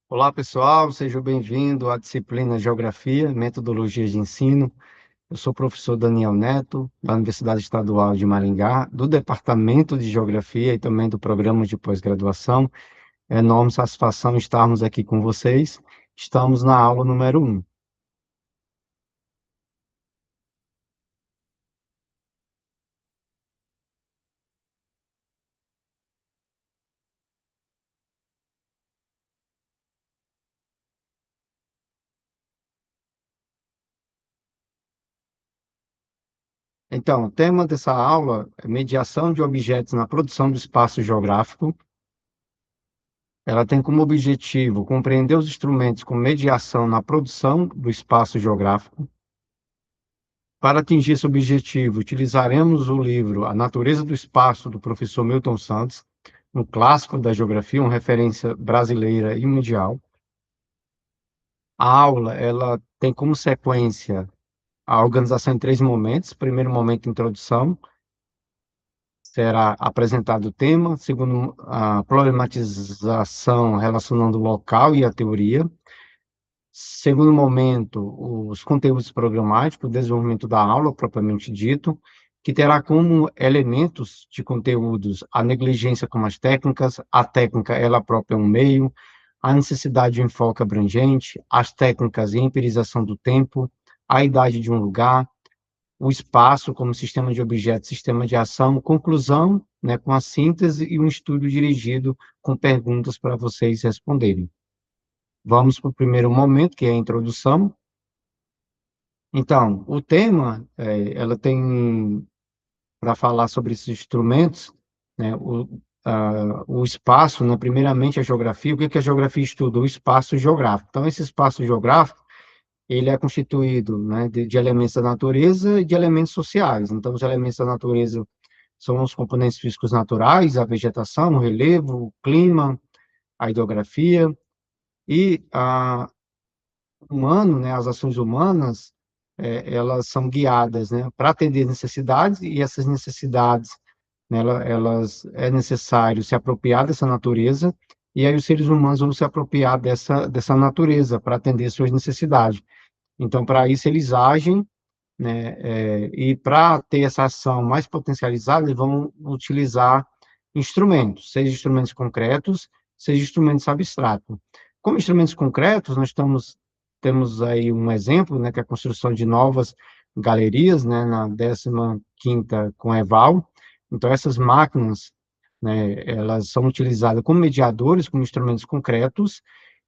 Olá, pessoal, seja bem-vindo à disciplina Geografia, Metodologias de Ensino. Eu sou o professor Daniel Neto, da Universidade Estadual de Maringá, do Departamento de Geografia e também do Programa de Pós-Graduação. É enorme satisfação estarmos aqui com vocês. Estamos na aula número 1. Então, o tema dessa aula é mediação de objetos na produção do espaço geográfico. Ela tem como objetivo compreender os instrumentos com mediação na produção do espaço geográfico. Para atingir esse objetivo, utilizaremos o livro A Natureza do Espaço, do professor Milton Santos, um clássico da geografia, uma referência brasileira e mundial. A aula, ela tem como sequência a organização em 3 momentos. Primeiro momento, introdução, será apresentado o tema. Segundo, a problematização relacionando o local e a teoria. Segundo momento, os conteúdos programáticos, o desenvolvimento da aula propriamente dito, que terá como elementos de conteúdos a negligência com as técnicas, a técnica ela própria é um meio, a necessidade de enfoque abrangente, as técnicas e a empirização do tempo, a idade de um lugar, o espaço como sistema de objetos, sistema de ação, conclusão, né, com a síntese e um estudo dirigido com perguntas para vocês responderem. Vamos para o primeiro momento, que é a introdução. Então, o tema, ela tem para falar sobre esses instrumentos, né, o espaço, né, primeiramente a geografia. O que que a geografia estuda? O espaço geográfico. Então, esse espaço geográfico, ele é constituído, né, de elementos da natureza e de elementos sociais. Então, os elementos da natureza são os componentes físicos naturais, a vegetação, o relevo, o clima, a hidrografia, e humano, né, as ações humanas, elas são guiadas, né, para atender necessidades, e essas necessidades, né, elas é necessário se apropriar dessa natureza, e aí os seres humanos vão se apropriar dessa natureza para atender suas necessidades. Então, para isso, eles agem, né, e para ter essa ação mais potencializada, eles vão utilizar instrumentos, seja instrumentos concretos, seja instrumentos abstratos. Como instrumentos concretos, temos aí um exemplo, né, que é a construção de novas galerias, né, na 15ª com Eval. Então, essas máquinas, né, elas são utilizadas como mediadores, como instrumentos concretos,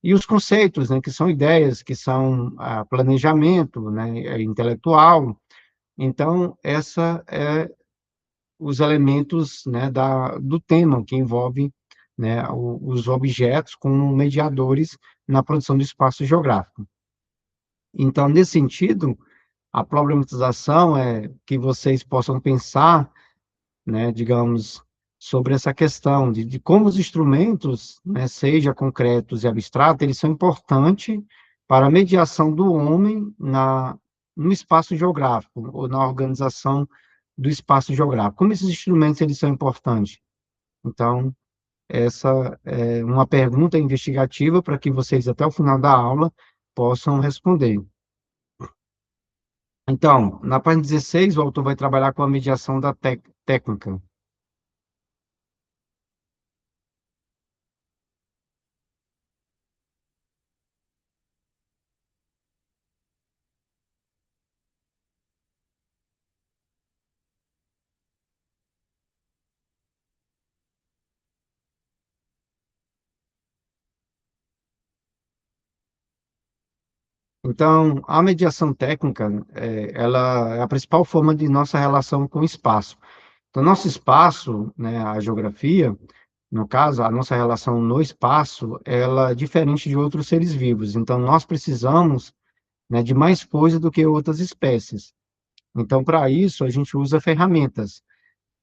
e os conceitos, né, que são ideias, que são planejamento, né, intelectual. Então, essa é os elementos, né, do tema que envolve, né, os objetos como mediadores na produção do espaço geográfico. Então, nesse sentido, a problematização é que vocês possam pensar, né, digamos, sobre essa questão de como os instrumentos, né, seja concretos e abstratos, eles são importantes para a mediação do homem no espaço geográfico, ou na organização do espaço geográfico. Como esses instrumentos eles são importantes? Então, essa é uma pergunta investigativa para que vocês, até o final da aula, possam responder. Então, na página 16, o autor vai trabalhar com a mediação da técnica. Então, a mediação técnica, ela é a principal forma de nossa relação com o espaço. Então, nosso espaço, né, a geografia, no caso, a nossa relação no espaço, ela é diferente de outros seres vivos. Então, nós precisamos, né, de mais coisa do que outras espécies. Então, para isso, a gente usa ferramentas,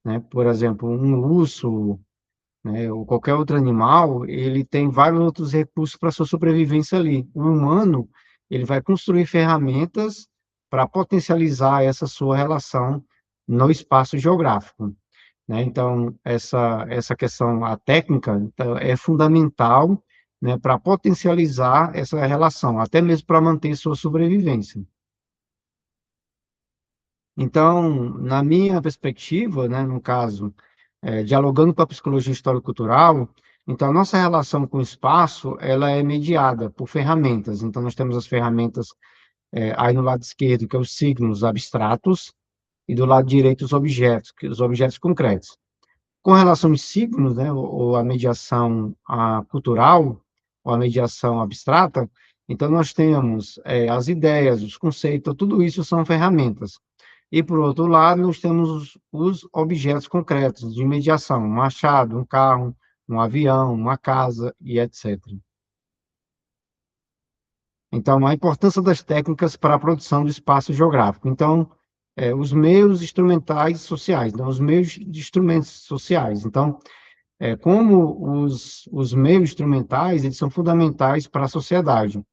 né? Por exemplo, um urso, né, ou qualquer outro animal, ele tem vários outros recursos para sua sobrevivência ali. O humano, ele vai construir ferramentas para potencializar essa sua relação no espaço geográfico, né? Então, essa questão, a técnica, então, é fundamental né, para potencializar essa relação, até mesmo para manter sua sobrevivência. Então, na minha perspectiva, né, no caso, dialogando com a psicologia histórico-cultural, então a nossa relação com o espaço, ela é mediada por ferramentas. Então, nós temos as ferramentas aí no lado esquerdo, que é os signos abstratos, e do lado direito os objetos, que os objetos concretos. Com relação aos signos, né, ou a mediação cultural, ou a mediação abstrata, então nós temos as ideias, os conceitos, tudo isso são ferramentas. E, por outro lado, nós temos os objetos concretos de mediação, um machado, um carro, um avião, uma casa e etc. Então, a importância das técnicas para a produção do espaço geográfico. Então, os meios instrumentais sociais, então, os meios de instrumentos sociais. Então, como os meios instrumentais, eles são fundamentais para a sociedade.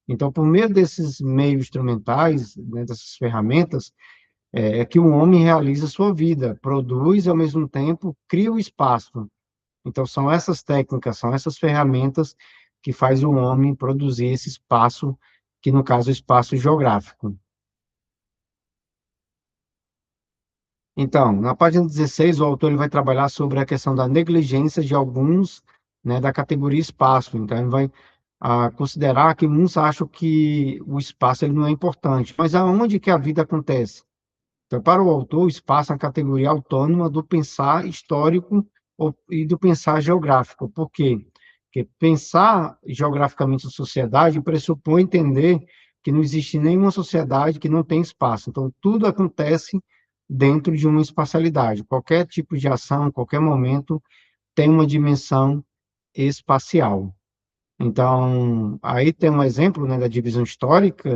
Então, por meio desses meios instrumentais, né, dessas ferramentas, que o homem realiza a sua vida, produz e, ao mesmo tempo, cria o espaço. Então, são essas técnicas, são essas ferramentas que faz o homem produzir esse espaço, que no caso é o espaço geográfico. Então, na página 16, o autor ele vai trabalhar sobre a questão da negligência de alguns, né, da categoria espaço. Então, ele vai considerar que muitos acham que o espaço ele não é importante, mas aonde que a vida acontece? Então, para o autor, o espaço é uma categoria autônoma do pensar histórico e do pensar geográfico. Por quê? Porque pensar geograficamente a sociedade pressupõe entender que não existe nenhuma sociedade que não tem espaço. Então, tudo acontece dentro de uma espacialidade. Qualquer tipo de ação, qualquer momento, tem uma dimensão espacial. Então, aí tem um exemplo, né, da divisão histórica.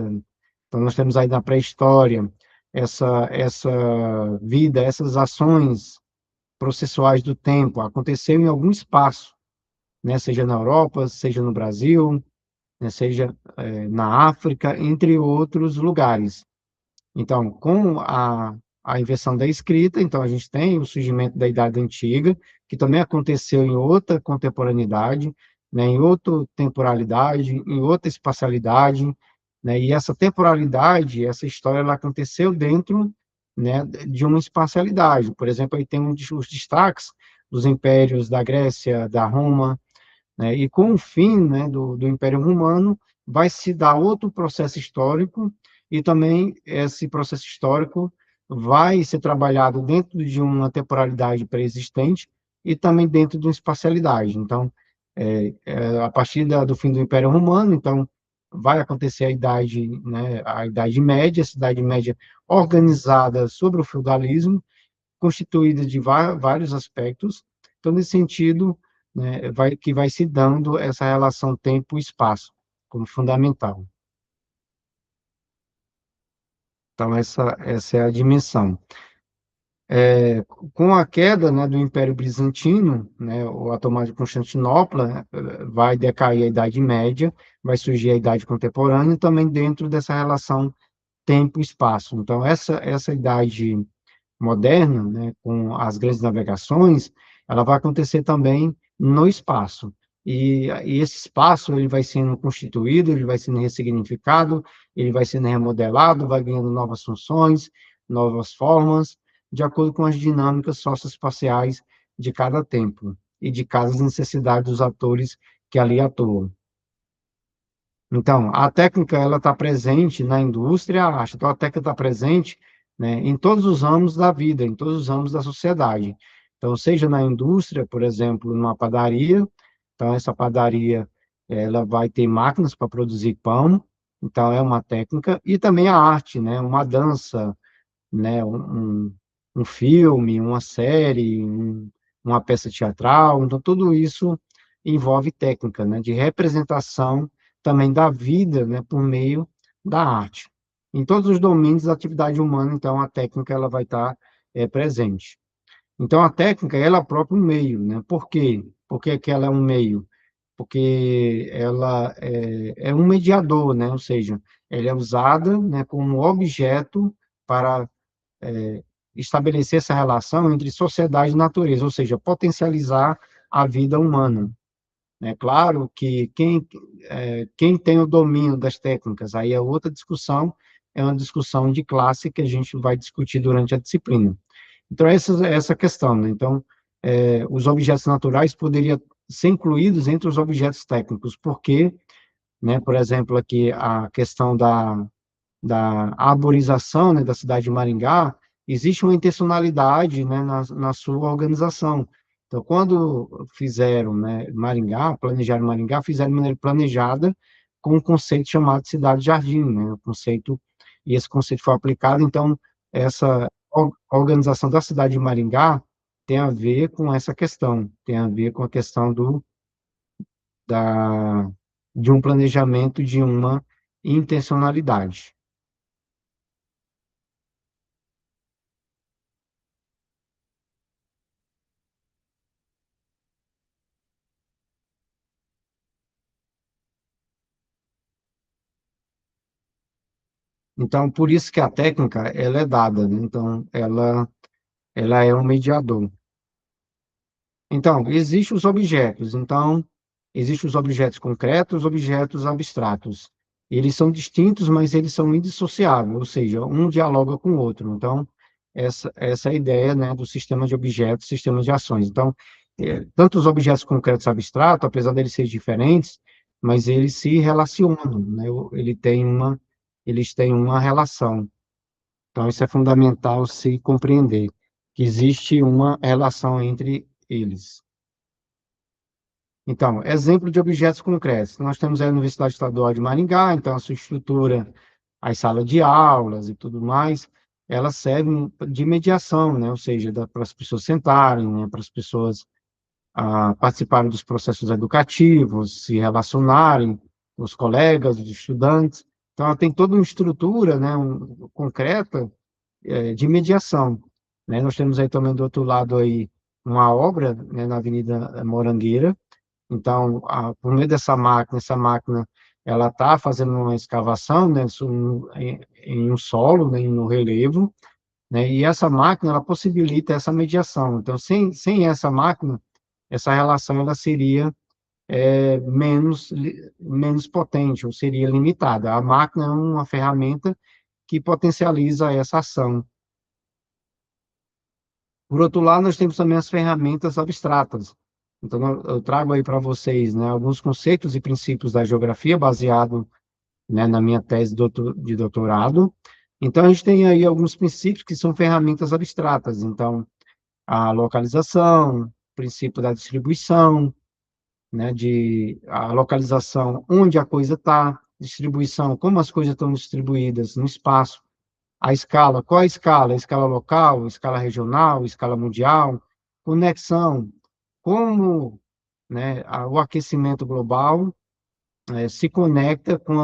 Então, nós temos aí na pré-história essa vida, essas ações processuais do tempo aconteceram em algum espaço, né, seja na Europa, seja no Brasil, né, seja na África, entre outros lugares. Então, com a invenção da escrita, então a gente tem o surgimento da Idade Antiga, que também aconteceu em outra contemporaneidade, né, em outra temporalidade, em outra espacialidade, né, e essa temporalidade, essa história, ela aconteceu dentro, né, de uma espacialidade. Por exemplo, aí tem os destaques dos impérios da Grécia, da Roma, né, e com o fim, né, do Império Romano, vai se dar outro processo histórico, e também esse processo histórico vai ser trabalhado dentro de uma temporalidade pré-existente e também dentro de uma espacialidade. Então, a partir do fim do Império Romano, então, vai acontecer a Idade Média, essa Idade Média organizada sobre o feudalismo, constituída de vários aspectos. Então, nesse sentido, né, que vai se dando essa relação tempo-espaço como fundamental. Então, essa é a dimensão. Com a queda, né, do Império Bizantino, né, ou a tomada de Constantinopla, né, vai decair a Idade Média, vai surgir a Idade Contemporânea, também dentro dessa relação tempo-espaço. Então, essa idade moderna, né, com as grandes navegações, ela vai acontecer também no espaço. E esse espaço ele vai sendo constituído, ele vai sendo ressignificado, ele vai sendo remodelado, vai ganhando novas funções, novas formas, de acordo com as dinâmicas socioespaciais de cada tempo e de cada necessidade dos atores que ali atuam. Então, a técnica ela está presente na indústria, e a arte. Então, a técnica está presente, né, em todos os ramos da vida, em todos os ramos da sociedade. Então, seja na indústria, por exemplo, numa padaria, então essa padaria ela vai ter máquinas para produzir pão, então é uma técnica, e também a arte, né, uma dança, né, um filme, uma série, uma peça teatral, então tudo isso envolve técnica, né, de representação também da vida, né, por meio da arte. Em todos os domínios da atividade humana, então, a técnica ela vai estar presente. Então, a técnica, ela é próprio meio, né? Por quê? Por que que ela é um meio? Porque ela é um mediador, né? Ou seja, ela é usada, né, como objeto para estabelecer essa relação entre sociedade e natureza, ou seja, potencializar a vida humana. É claro que quem tem o domínio das técnicas, aí é outra discussão, é uma discussão de classe que a gente vai discutir durante a disciplina. Então, essa questão, né? Então, os objetos naturais poderiam ser incluídos entre os objetos técnicos, porque, né, por exemplo, aqui a questão da arborização, né, da cidade de Maringá, existe uma intencionalidade, né, na sua organização. Então, quando fizeram, né, Maringá, planejaram Maringá, fizeram de maneira planejada com um conceito chamado cidade-jardim, né, o conceito, e esse conceito foi aplicado, então, essa organização da cidade de Maringá tem a ver com essa questão, tem a ver com a questão da, de um planejamento, de uma intencionalidade. Então, por isso que a técnica, ela é dada, né? Então, ela é um mediador. Então, existem os objetos. Então, existem os objetos concretos, os objetos abstratos. Eles são distintos, mas eles são indissociáveis, ou seja, um dialoga com o outro. Então, essa é a ideia, né, do sistema de objetos, sistema de ações. Então, tanto os objetos concretos e abstratos, apesar deles serem diferentes, mas eles se relacionam, né? Eles têm uma relação. Então, isso é fundamental se compreender, que existe uma relação entre eles. Então, exemplo de objetos concretos. Nós temos a Universidade Estadual de Maringá, então a sua estrutura, as salas de aulas e tudo mais, elas servem de mediação, né? Ou seja, para as pessoas sentarem, né? Para as pessoas participarem dos processos educativos, se relacionarem com os colegas, os estudantes. Então, ela tem toda uma estrutura, né? Concreta, de mediação, né? Nós temos aí também do outro lado aí uma obra, né, na Avenida Morangueira. Então, por meio dessa máquina, essa máquina ela está fazendo uma escavação, né, em um solo, né, no relevo, né, e essa máquina ela possibilita essa mediação. Então, sem essa máquina, essa relação ela seria menos potente, ou seria limitada. A máquina é uma ferramenta que potencializa essa ação. Por outro lado, nós temos também as ferramentas abstratas. Então, eu trago aí para vocês, né, alguns conceitos e princípios da geografia baseado, né, na minha tese de doutorado. Então, a gente tem aí alguns princípios que são ferramentas abstratas. Então, a localização, princípio da distribuição, né, a localização onde a coisa está, distribuição, como as coisas estão distribuídas no espaço, a escala, qual a escala? A escala local, escala regional, escala mundial, conexão, como, né, o aquecimento global se conecta com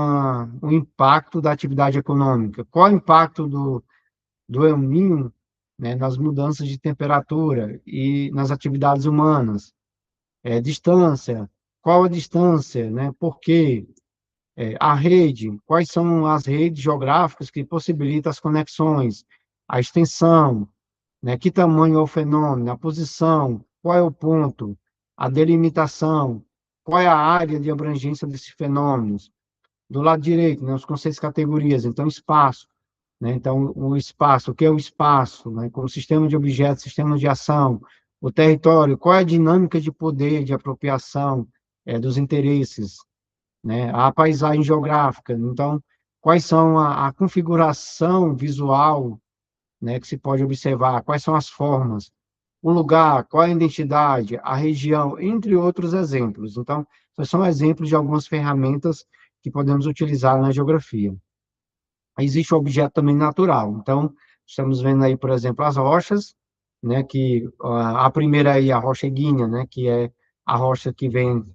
o impacto da atividade econômica. Qual é o impacto do El Niño, né, nas mudanças de temperatura e nas atividades humanas? Distância, qual a distância, né? Por quê? A rede, quais são as redes geográficas que possibilitam as conexões, a extensão, né? Que tamanho é o fenômeno, a posição, qual é o ponto, a delimitação, qual é a área de abrangência desses fenômenos. Do lado direito, né? Os conceitos de categorias, então espaço, né? Então o espaço, o que é o espaço, né? Como sistema de objetos, sistema de ação, o território, qual é a dinâmica de poder, de apropriação, dos interesses, né? A paisagem geográfica, então, quais são a configuração visual, né, que se pode observar, quais são as formas, o lugar, qual é a identidade, a região, entre outros exemplos. Então, esses são exemplos de algumas ferramentas que podemos utilizar na geografia. Existe o objeto também natural. Então, estamos vendo aí, por exemplo, as rochas, né, que a primeira aí, a rocha ígnea, né, que é a rocha que vem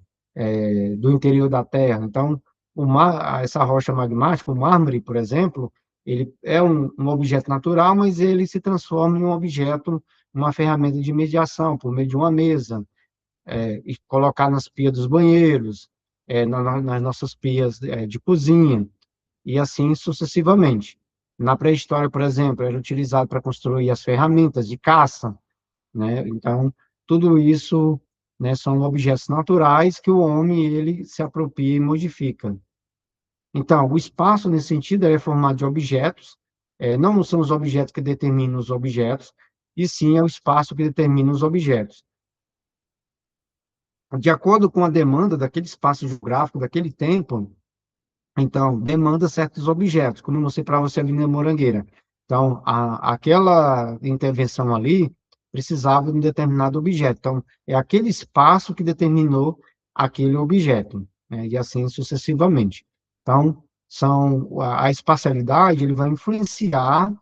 do interior da Terra. Então, essa rocha magmática, o mármore, por exemplo, ele é um objeto natural, mas ele se transforma em um objeto, uma ferramenta de mediação, por meio de uma mesa, e colocar nas pias dos banheiros, nas nossas pias de cozinha, e assim sucessivamente. Na pré-história, por exemplo, era utilizado para construir as ferramentas de caça, né? Então, tudo isso, né, são objetos naturais que o homem ele se apropria e modifica. Então, o espaço, nesse sentido, é formado de objetos, não são os objetos que determinam os objetos, e sim é o espaço que determina os objetos. De acordo com a demanda daquele espaço geográfico, daquele tempo, então, demanda certos objetos, como eu mostrei para você ali na Morangueira. Então, aquela intervenção ali precisava de um determinado objeto. Então, é aquele espaço que determinou aquele objeto, né? E assim sucessivamente. Então, a espacialidade ele vai influenciar,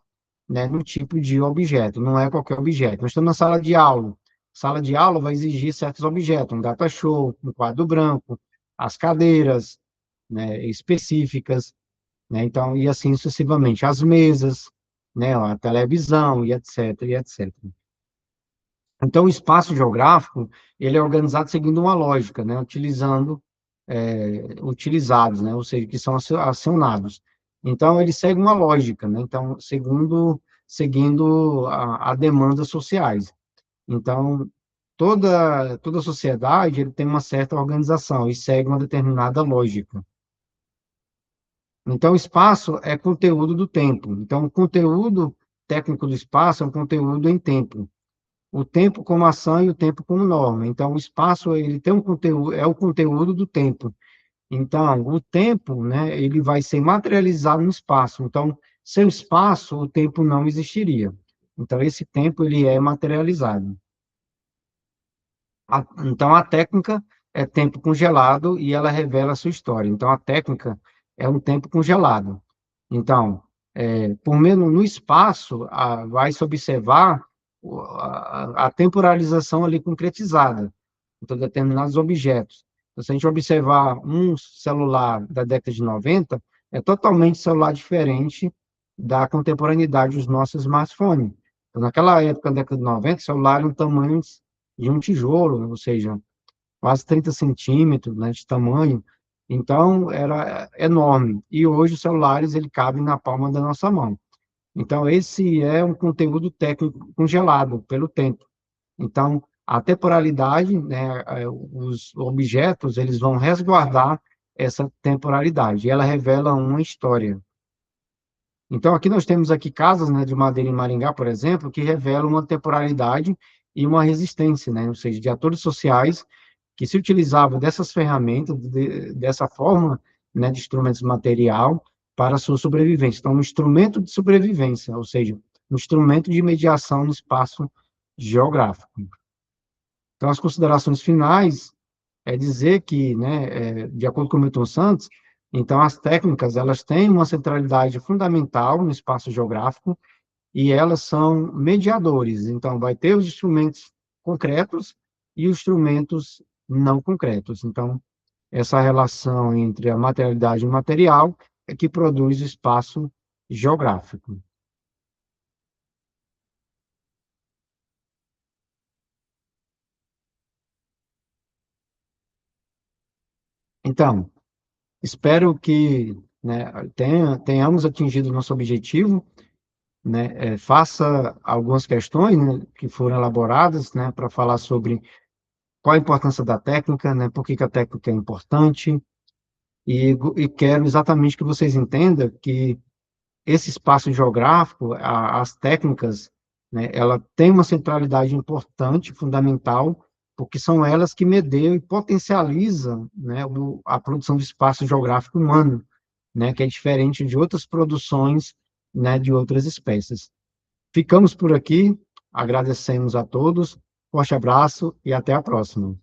né, no tipo de objeto, não é qualquer objeto. Nós estamos na sala de aula. Sala de aula vai exigir certos objetos, um data show, um quadro branco, as cadeiras, né, específicas, né, então, e assim sucessivamente, as mesas, né, a televisão, e etc, e etc. Então, o espaço geográfico, ele é organizado seguindo uma lógica, né, utilizando, utilizados, né, ou seja, que são acionados. Então, ele segue uma lógica, né, então, seguindo a demandas sociais. Então, toda sociedade, ele tem uma certa organização e segue uma determinada lógica. Então, o espaço é conteúdo do tempo. Então, o conteúdo técnico do espaço é um conteúdo em tempo. O tempo como ação e o tempo como norma. Então, o espaço, ele tem um conteúdo, é o conteúdo do tempo. Então, o tempo, né, ele vai ser materializado no espaço. Então, sem o espaço, o tempo não existiria. Então, esse tempo, ele é materializado. Então, a técnica é tempo congelado e ela revela a sua história. Então, a técnica é um tempo congelado. Então, por menos no espaço, vai se observar a temporalização ali concretizada, então, determinados objetos. Então, se a gente observar um celular da década de 90, é totalmente celular diferente da contemporaneidade dos nossos smartphones. Então, naquela época, da década de 90, o celular era um tamanho de um tijolo, ou seja, quase 30 centímetros, né, de tamanho. Então, era enorme. E hoje os celulares, ele cabe na palma da nossa mão. Então, esse é um conteúdo técnico congelado pelo tempo. Então, a temporalidade, né, os objetos, eles vão resguardar essa temporalidade. E ela revela uma história. Então, aqui nós temos aqui casas, né, de madeira em Maringá, por exemplo, que revelam uma temporalidade e uma resistência, né, ou seja, de atores sociais que se utilizavam dessas ferramentas, dessa forma, né, de instrumentos material para a sua sobrevivência. Então, um instrumento de sobrevivência, ou seja, um instrumento de mediação no espaço geográfico. Então, as considerações finais é dizer que, né, de acordo com o Milton Santos, então as técnicas elas têm uma centralidade fundamental no espaço geográfico e elas são mediadores. Então, vai ter os instrumentos concretos e os instrumentos não concretos. Então, essa relação entre a materialidade e o material é que produz o espaço geográfico. Então, espero que, né, tenhamos atingido o nosso objetivo, né, faça algumas questões, né, que foram elaboradas, né, para falar sobre qual a importância da técnica, né, por que que a técnica é importante, e quero exatamente que vocês entendam que esse espaço geográfico, as técnicas, né, ela tem uma centralidade importante, fundamental, porque são elas que medeiam e potencializam, né, a produção do espaço geográfico humano, né, que é diferente de outras produções, né, de outras espécies. Ficamos por aqui, agradecemos a todos, forte abraço e até a próxima.